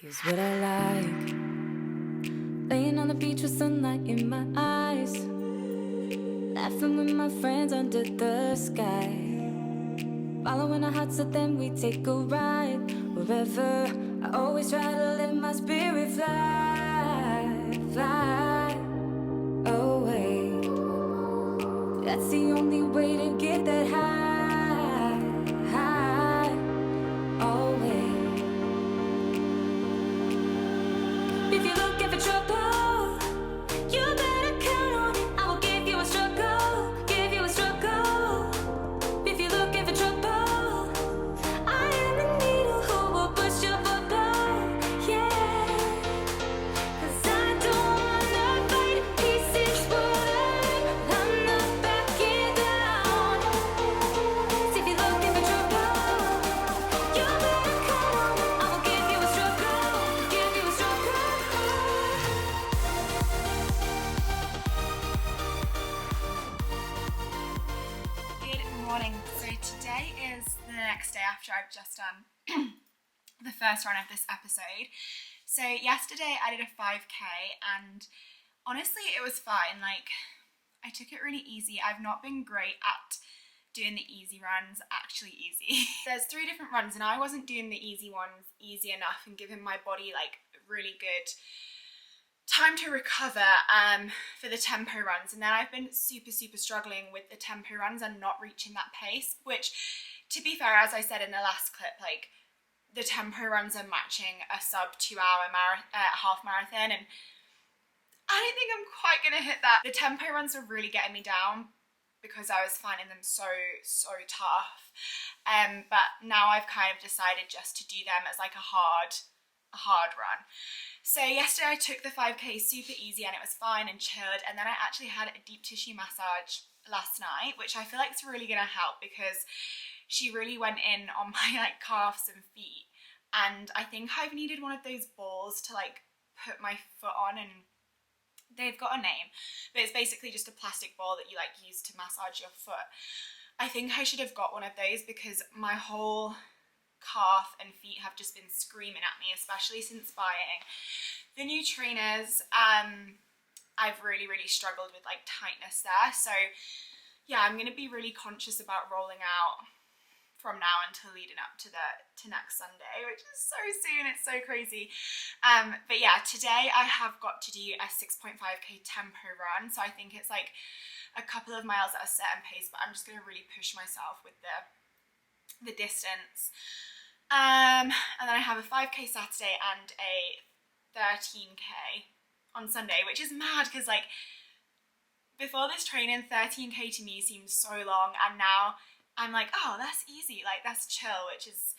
Here's what I like. Laying on the beach with sunlight in my eyes, laughing with my friends under the sky, following our hearts so then we take a ride. Wherever, I always try to let my spirit fly away. That's the only way to get that high, always. If you're looking for trouble, you better count on it. I will give you a struggle, give you a struggle. If you're looking for trouble, I am the needle who will push your bubble, yeah. 'Cause I don't wanna fight pieces wood, I'm not backing down. So if you're looking for trouble, you better count on it. I will give you a struggle, give you a struggle. Good morning. So today is the next day after I've just done the first run of this episode. So yesterday I did a 5k and honestly it was fine. Like, I took it really easy. I've not been great at doing the easy runs actually easy. There's 3 different runs and I wasn't doing the easy ones easy enough and giving my body like really good time to recover for the tempo runs, and then I've been super struggling with the tempo runs and not reaching that pace, which, to be fair, as I said in the last clip, like, the tempo runs are matching a sub 2 hour half marathon, and I don't think I'm quite gonna hit that. The tempo runs were really getting me down because I was finding them so tough, but now I've kind of decided just to do them as like a hard run. So yesterday I took the 5k super easy and it was fine and chilled, and then I actually had a deep tissue massage last night, which I feel like is really gonna help because she really went in on my like calves and feet, and I think I've needed one of those balls to like put my foot on, and they've got a name, but it's basically just a plastic ball that you like use to massage your foot. I think I should have got one of those because my whole calf and feet have just been screaming at me, especially since buying the new trainers. I've really struggled with like tightness there, so yeah, I'm gonna be really conscious about rolling out from now until leading up to next Sunday, which is so soon. It's so crazy. But yeah, today I have got to do a 6.5k tempo run, so I think it's like a couple of miles at a certain pace, but I'm just gonna really push myself with the distance. And then I have a 5k Saturday and a 13k on Sunday, which is mad because like before this training 13k to me seemed so long, and now I'm like, oh, that's easy, like that's chill, which is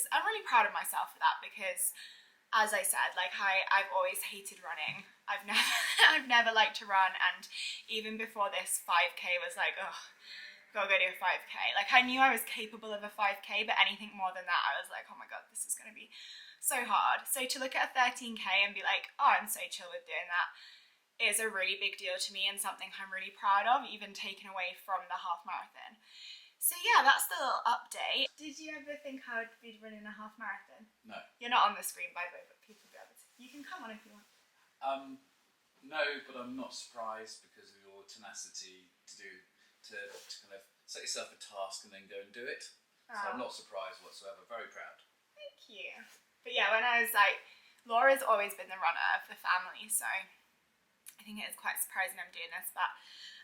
I'm really proud of myself for that because, as I said, like I've always hated running. I've never liked to run, and even before this 5k was like, oh, go do a 5k. Like, I knew I was capable of a 5k, but anything more than that I was like, oh my god, this is gonna be so hard. So to look at a 13k and be like, oh, I'm so chill with doing that is a really big deal to me and something I'm really proud of, even taken away from the half marathon. So yeah, that's the little update. Did you ever think I would be running a half marathon? No. You're not on the screen, by the way, but people will be able to. You can come on if you want. No, but I'm not surprised because of your tenacity to kind of set yourself a task and then go and do it. So I'm not surprised whatsoever. Very proud. Thank you. But yeah, when I was like, Laura's always been the runner of the family, so I think it is quite surprising I'm doing this, but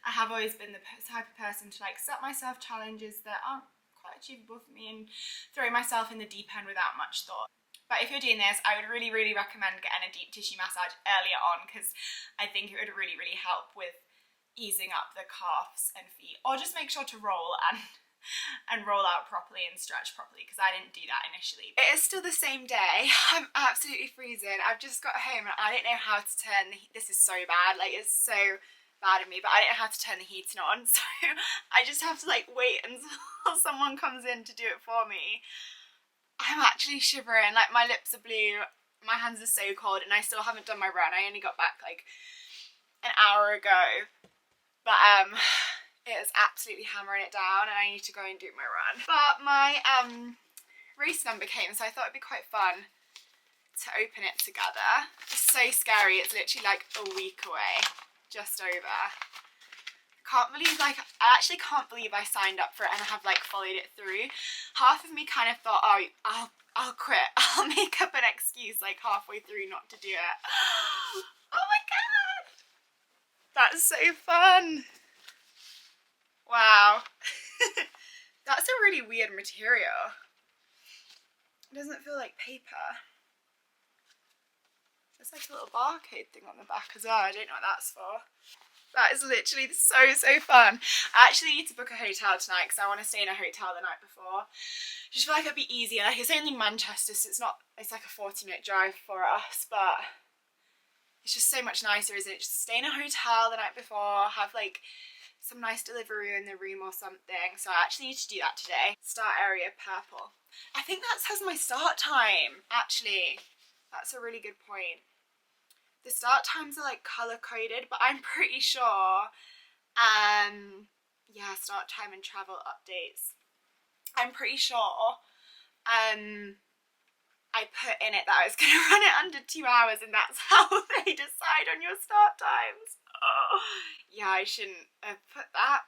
I have always been the type of person to like set myself challenges that aren't quite achievable for me and throw myself in the deep end without much thought. But if you're doing this, I would really recommend getting a deep tissue massage earlier on because I think it would really help with easing up the calves and feet, or just make sure to roll and roll out properly and stretch properly because I didn't do that initially. It is still the same day. I'm absolutely freezing. I've just got home and I don't know how to turn this is so bad, like it's so bad of me, but I don't know how to turn the heating on, so I just have to like wait until someone comes in to do it for me. I'm actually shivering, like my lips are blue, my hands are so cold, and I still haven't done my run. I only got back like an hour ago, but it is absolutely hammering it down and I need to go and do my run. But my race number came, so I thought it'd be quite fun to open it together. It's so scary. It's literally like a week away, just over. Can't believe, like, I actually can't believe I signed up for it and I have like followed it through. Half of me kind of thought, oh, I'll quit. I'll make up an excuse like halfway through not to do it. Oh my god, that's so fun. Wow. That's a really weird material. It doesn't feel like paper. There's like a little barcode thing on the back as well. I don't know what that's for. That is literally so fun. I actually need to book a hotel tonight because I want to stay in a hotel the night before. Just feel like it'd be easier. Like, it's only Manchester, so it's like a 40-minute drive for us, but it's just so much nicer, isn't it? Just stay in a hotel the night before, have like some nice delivery in the room or something. So I actually need to do that today. Start area purple. I think that says my start time, actually. That's a really good point. The start times are like colour coded, but I'm pretty sure, yeah, start time and travel updates. I'm pretty sure, I put in it that I was going to run it under 2 hours, and that's how they decide on your start times. Oh, yeah, I shouldn't have put that.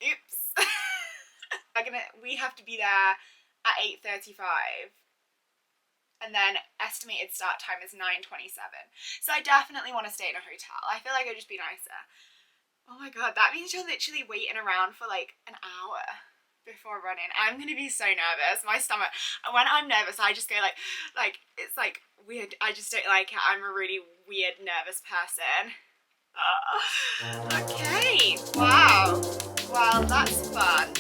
Oops. We have to be there at 8:35. And then estimated start time is 9:27. So I definitely want to stay in a hotel. I feel like it'd just be nicer. Oh my god, that means you're literally waiting around for like an hour before running. I'm gonna be so nervous. My stomach, and when I'm nervous, I just go like it's like weird. I just don't like it. I'm a really weird, nervous person. Okay, wow. Well, that's fun.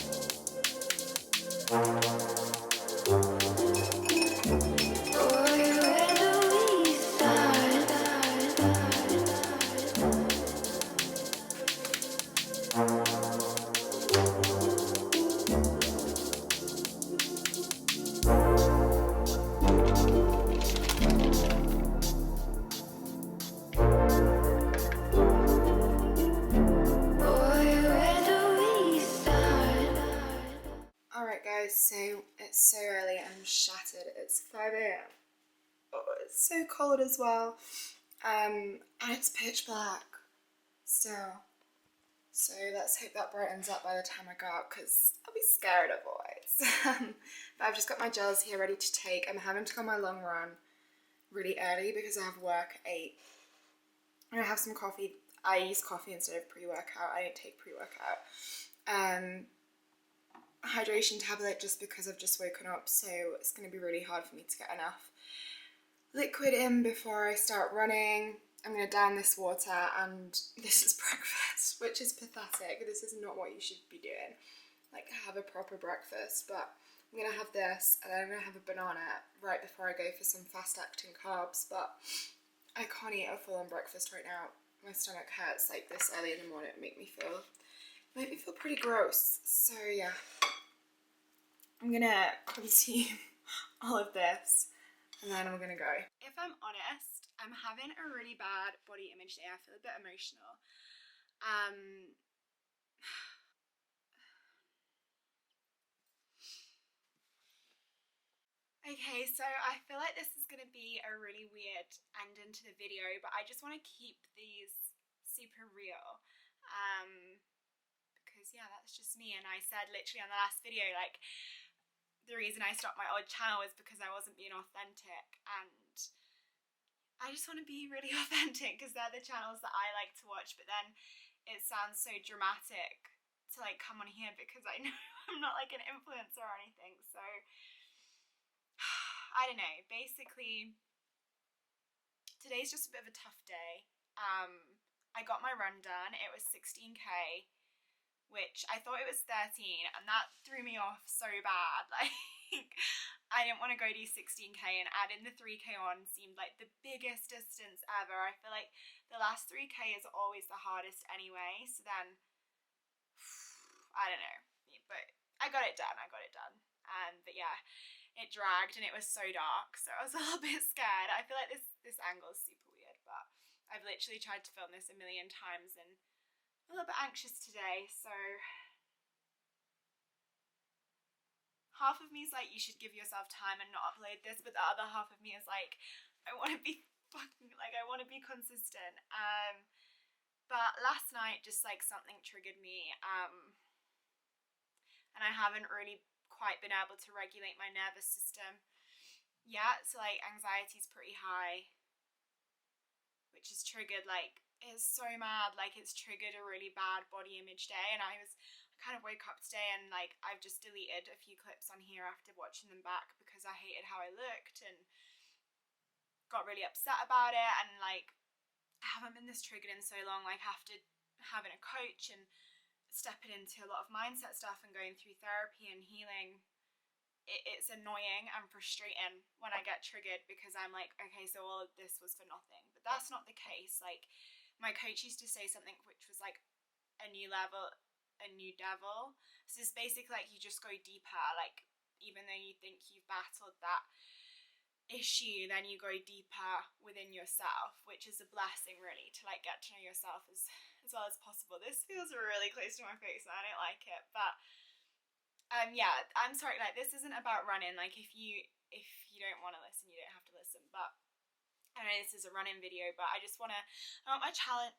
So it's so early, I'm shattered. It's 5 a.m. Oh, it's so cold as well. And it's pitch black still. So let's hope that brightens up by the time I go out, because I'll be scared otherwise. But I've just got my gels here ready to take. I'm having to go on my long run really early because I have work at 8. I'm gonna have some coffee. I use coffee instead of pre-workout. I don't take pre-workout. Hydration tablet just because I've just woken up, so it's going to be really hard for me to get enough liquid in before I start running. I'm going to down this water, and this is breakfast, which is pathetic. This is not what you should be doing, like have a proper breakfast. But I'm going to have this, and then I'm going to have a banana right before I go for some fast acting carbs. But I can't eat a full on breakfast right now. My stomach hurts like this early in the morning. It make me feel pretty gross. So yeah, I'm gonna consume all of this and then I'm gonna go. If I'm honest, I'm having a really bad body image day. I feel a bit emotional. Okay, so I feel like this is gonna be a really weird ending to the video, but I just want to keep these super real. Because yeah, that's just me. And I said literally on the last video, like, the reason I stopped my old channel was because I wasn't being authentic, and I just want to be really authentic because they're the channels that I like to watch. But then it sounds so dramatic to like come on here because I know I'm not like an influencer or anything. So I don't know. Basically, today's just a bit of a tough day. I got my run done. It was 16k, which I thought it was 13, and that threw me off so bad. Like, I didn't want to go do 16k, and adding the 3k on seemed like the biggest distance ever. I feel like the last 3k is always the hardest anyway, so then I don't know, but I got it done. But yeah, it dragged and it was so dark, so I was a little bit scared. I feel like this angle is super weird, but I've literally tried to film this a million times and I'm a little bit anxious today, so half of me is like, you should give yourself time and not upload this, but the other half of me is like, I want to be fucking, like, I want to be consistent. But last night, just like something triggered me, and I haven't really quite been able to regulate my nervous system yet. So like anxiety's pretty high, which is triggered, like, it's so mad, like it's triggered a really bad body image day. And I kind of woke up today and like I've just deleted a few clips on here after watching them back because I hated how I looked and got really upset about it. And like I haven't been this triggered in so long, like after having a coach and stepping into a lot of mindset stuff and going through therapy and healing. It's annoying and frustrating when I get triggered because I'm like, okay, so all of this was for nothing. But that's not the case. Like, my coach used to say something which was like a new level, a new devil. So it's basically like you just go deeper. Like, even though you think you've battled that issue, then you go deeper within yourself, which is a blessing really, to like get to know yourself as well as possible. This feels really close to my face and I don't like it, but yeah, I'm sorry, like this isn't about running. Like if you don't want to listen, you don't have to listen. But I know this is a running video, but I just want my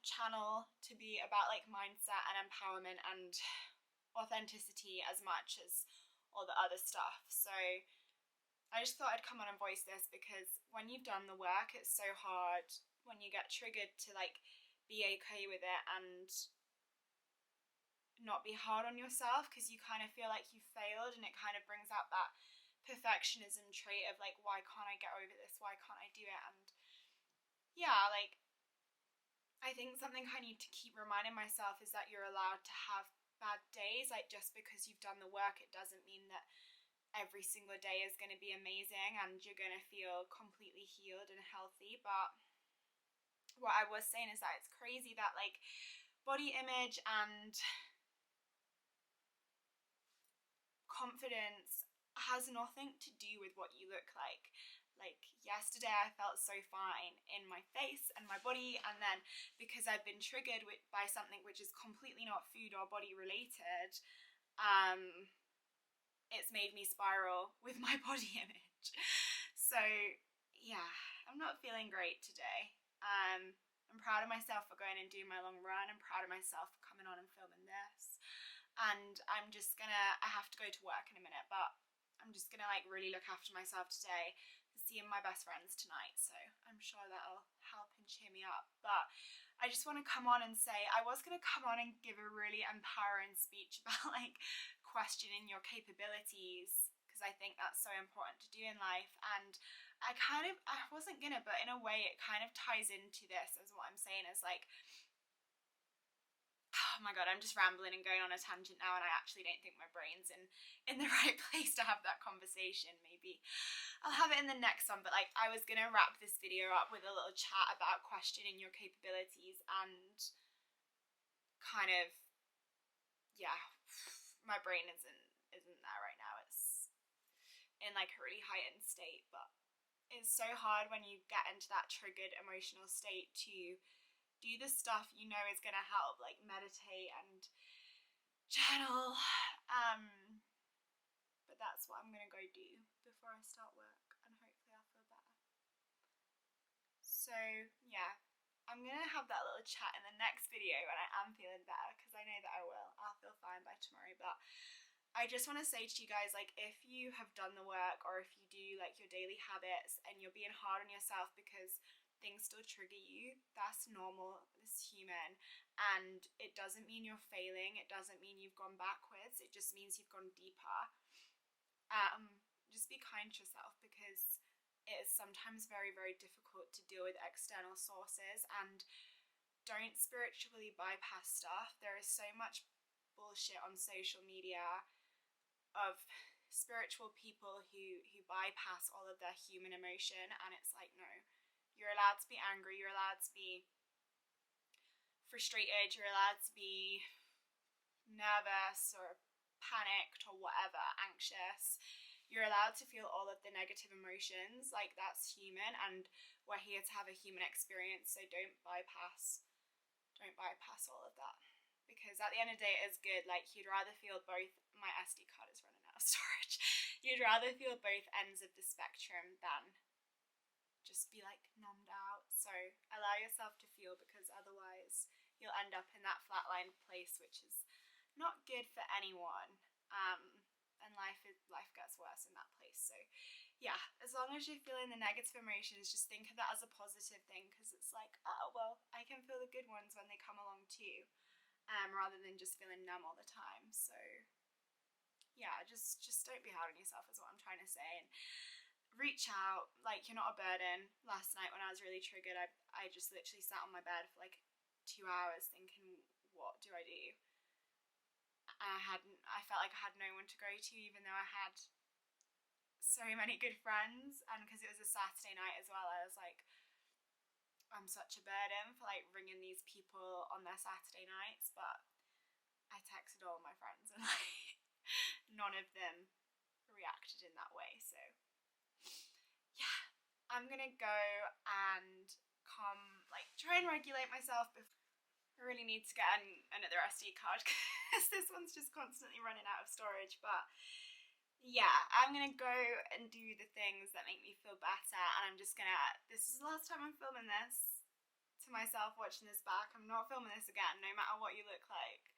channel to be about like mindset and empowerment and authenticity as much as all the other stuff. So I just thought I'd come on and voice this because when you've done the work, it's so hard when you get triggered to like be okay with it and not be hard on yourself, because you kind of feel like you failed, and it kind of brings out that perfectionism trait of like, why can't I get over this? Why can't I do it? And yeah, like I think something I need to keep reminding myself is that you're allowed to have bad days. Like just because you've done the work, it doesn't mean that every single day is going to be amazing and you're going to feel completely healed and healthy. But what I was saying is that it's crazy that like body image and confidence has nothing to do with what you look like. Like yesterday I felt so fine in my face and my body, and then because I've been triggered by something which is completely not food or body related, it's made me spiral with my body image. So yeah, I'm not feeling great today. I'm proud of myself for going and doing my long run. I'm proud of myself for coming on and filming this. And I have to go to work in a minute, but I'm just gonna like really look after myself today. Seeing my best friends tonight, so I'm sure that'll help and cheer me up. But I just want to come on and say, I was going to come on and give a really empowering speech about like questioning your capabilities, because I think that's so important to do in life. And I wasn't gonna, but in a way it kind of ties into this, as what I'm saying is like, oh my god, I'm just rambling and going on a tangent now, and I actually don't think my brain's in the right place to have that conversation. Maybe I'll have it in the next one, but like I was gonna wrap this video up with a little chat about questioning your capabilities, and kind of, yeah, my brain isn't there right now. It's in like a really heightened state, but it's so hard when you get into that triggered emotional state to do the stuff you know is gonna help, like meditate and journal. But that's what I'm gonna go do before I start work, and hopefully I'll feel better. So yeah, I'm gonna have that little chat in the next video when I am feeling better, because I know that I will. I'll feel fine by tomorrow. But I just want to say to you guys, like, if you have done the work, or if you do like your daily habits and you're being hard on yourself because things still trigger you, that's normal. It's human, and it doesn't mean you're failing. It doesn't mean you've gone backwards. It just means you've gone deeper. Just be kind to yourself, because it is sometimes very, very difficult to deal with external sources, and don't spiritually bypass stuff. There is so much bullshit on social media of spiritual people who bypass all of their human emotion, and it's like, no, you're allowed to be angry, you're allowed to be frustrated, you're allowed to be nervous or panicked or whatever, anxious. You're allowed to feel all of the negative emotions. Like, that's human, and we're here to have a human experience. So don't bypass all of that, because at the end of the day it is good. Like, you'd rather feel both. My SD card is running out. out of storage. You'd rather feel both ends of the spectrum than just be like numbed out. So allow yourself to feel, because otherwise you'll end up in that flatline place, which is not good for anyone. And life gets worse in that place. So yeah, as long as you're feeling the negative emotions, just think of that as a positive thing, because it's like, oh well, I can feel the good ones when they come along too, rather than just feeling numb all the time. So yeah, just don't be hard on yourself is what I'm trying to say. And reach out, like, you're not a burden. Last night when I was really triggered, I just literally sat on my bed for like 2 hours thinking, what do I do? I felt like I had no one to go to, even though I had so many good friends. And because it was a Saturday night as well, I was like, I'm such a burden for like ringing these people on their Saturday nights. But I texted all my friends and like none of them reacted in that way. So yeah, I'm gonna go and try and regulate myself before I really need to get another SD card, because this one's just constantly running out of storage. But yeah, I'm gonna go and do the things that make me feel better, and I'm just gonna, this is the last time I'm filming this to myself, watching this back. I'm not filming this again, no matter what you look like.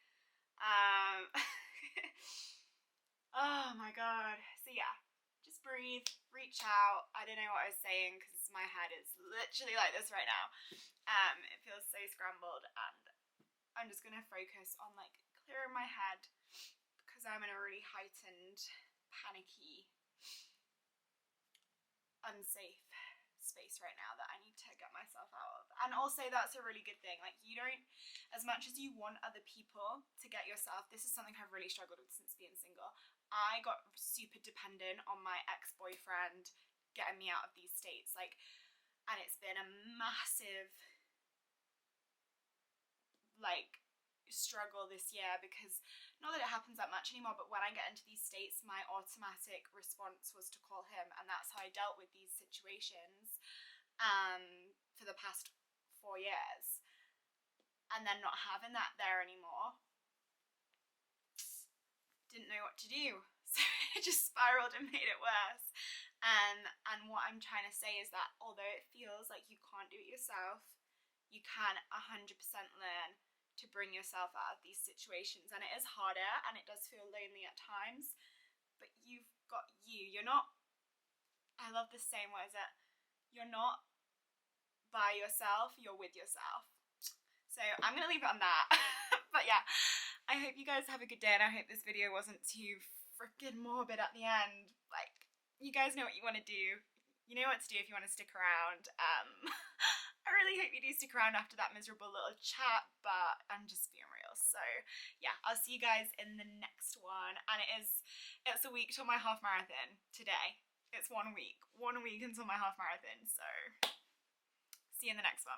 Oh my god. So yeah, just breathe, reach out. I don't know what I was saying because my head is literally like this right now. It feels so scrambled, and I'm just gonna focus on like clearing my head, because I'm in a really heightened, panicky, unsafe space right now that I need to get myself out of. And also that's a really good thing. Like, you don't, as much as you want other people to get yourself, this is something I've really struggled with since being single. I got super dependent on my ex-boyfriend getting me out of these states, like, and it's been a massive like struggle this year, because not that it happens that much anymore, but when I get into these states, my automatic response was to call him, and that's how I dealt with these situations for the past 4 years. And then not having that there anymore, didn't know what to do, so it just spiraled and made it worse. And what I'm trying to say is that although it feels like you can't do it yourself, you can 100% learn to bring yourself out of these situations. And it is harder, and it does feel lonely at times, but you've got you. You're not, I love this saying, what is it? You're not by yourself, you're with yourself. So I'm gonna leave it on that. But yeah, I hope you guys have a good day, and I hope this video wasn't too freaking morbid at the end. Like, you guys know what you want to do. You know what to do if you want to stick around. I really hope you do stick around after that miserable little chat, but I'm just being real. So yeah, I'll see you guys in the next one. And it's a week till my half marathon today. It's 1 week until my half marathon. So see you in the next one.